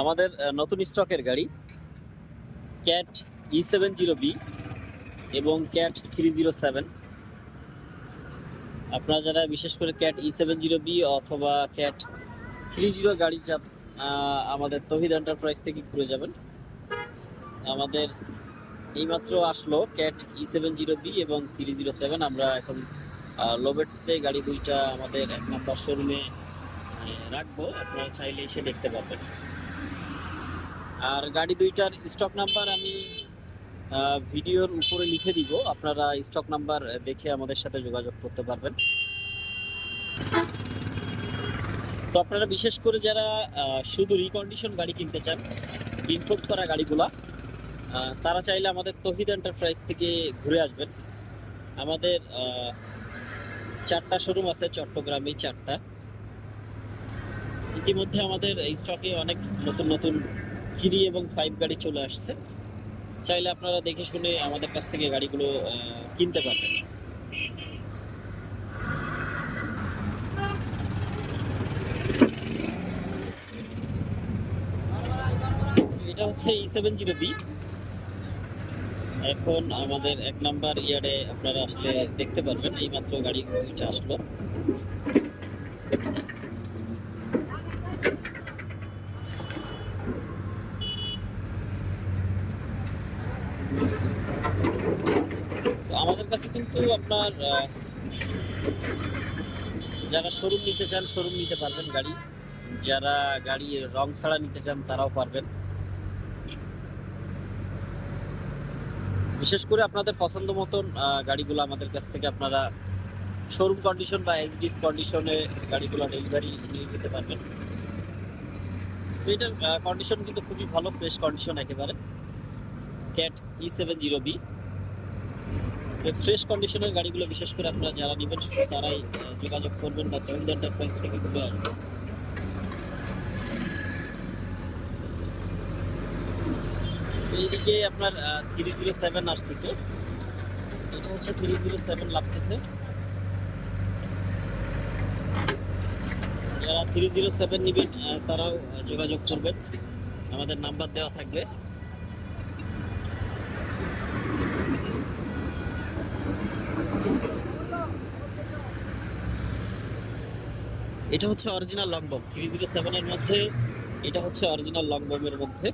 আমাদের নতুন স্টকের গাড়ি ক্যাট E70B এবং ক্যাট 307। আপনারা যারা বিশেষ করে ক্যাট E70B অথবা ক্যাট 30 গাড়ি আমাদের তৌহিদ এন্টারপ্রাইজ থেকে ঘুরে যাবেন। আমাদের এইমাত্র আসলো ক্যাট E70B এবং 307। আমরা এখন লোবেটতে গাড়ি দুইটা আমাদের 1 নম্বর শোরুমে রাখবো, আপনারা চাইলে এসে দেখতে পাবেন। আর গাড়ি দুইটার স্টক নাম্বার আমি ভিডিওর উপরে লিখে দিব, আপনারা স্টক নাম্বার দেখে আমাদের সাথে যোগাযোগ করতে পারবেন। তো আপনারা বিশেষ করে যারা শুধু রিকন্ডিশন গাড়ি কিনতে চান, ইম্পোর্ট করা গাড়িগুলা, তারা চাইলে আমাদের তৌহিদ এন্টারপ্রাইজ থেকে ঘুরে আসবেন। আমাদের 4টা শোরুম আছে, চট্টগ্রামে 4টা। ইতিমধ্যে আমাদের স্টকে অনেক নতুন নতুন 3 এবং 5 গাড়ি চলে আসছে। চাইলে আপনারা দেখে শুনে আমাদের কাছ থেকে গাড়িগুলো কিনতে পারবেন। এটা হচ্ছে E70B। এখন আমাদের 1 নাম্বার ইয়ার্ডে আপনারা আসলে দেখতে পারবেন, এইমাত্র গাড়ি দুইটা আসলো। তো আমাদের কাছে কিন্তু আপনার যারা শোরুম নিতে চান শোরুম নিতে পারবেন গাড়ি, যারা গাড়ি রং ছাড়া নিতে চান তারাও পারবেন। বিশেষ করে আপনাদের পছন্দ মতন গাড়িগুলো আমাদের কাছ থেকে আপনারা শোরুম কন্ডিশন বা এসডিস কন্ডিশনে গাড়িগুলো ডেলিভারি নিয়ে যেতে পারবেন। তো এটার কন্ডিশন কিন্তু খুবই ভালো, ফ্রেশ কন্ডিশন একেবারে। ক্যাট E70B ফ্রেশ কন্ডিশনের গাড়িগুলো বিশেষ করে আপনারা যারা নেবেন তারাই যোগাযোগ করবেন বা তৌহিদ এন্টারপ্রাইজ থেকে ঘুরে আসবেন। তো এইদিকে আপনার 307 আসতেছে, এটা হচ্ছে 307 লাগতেছে। যারা 307 নেবেন তারাও যোগাযোগ করবেন, আমাদের নাম্বার দেওয়া থাকবে। এটা হচ্ছে অরিজিনাল লং বম 307 এর মধ্যে, এটা হচ্ছে অরিজিনাল লং বমের মধ্যে।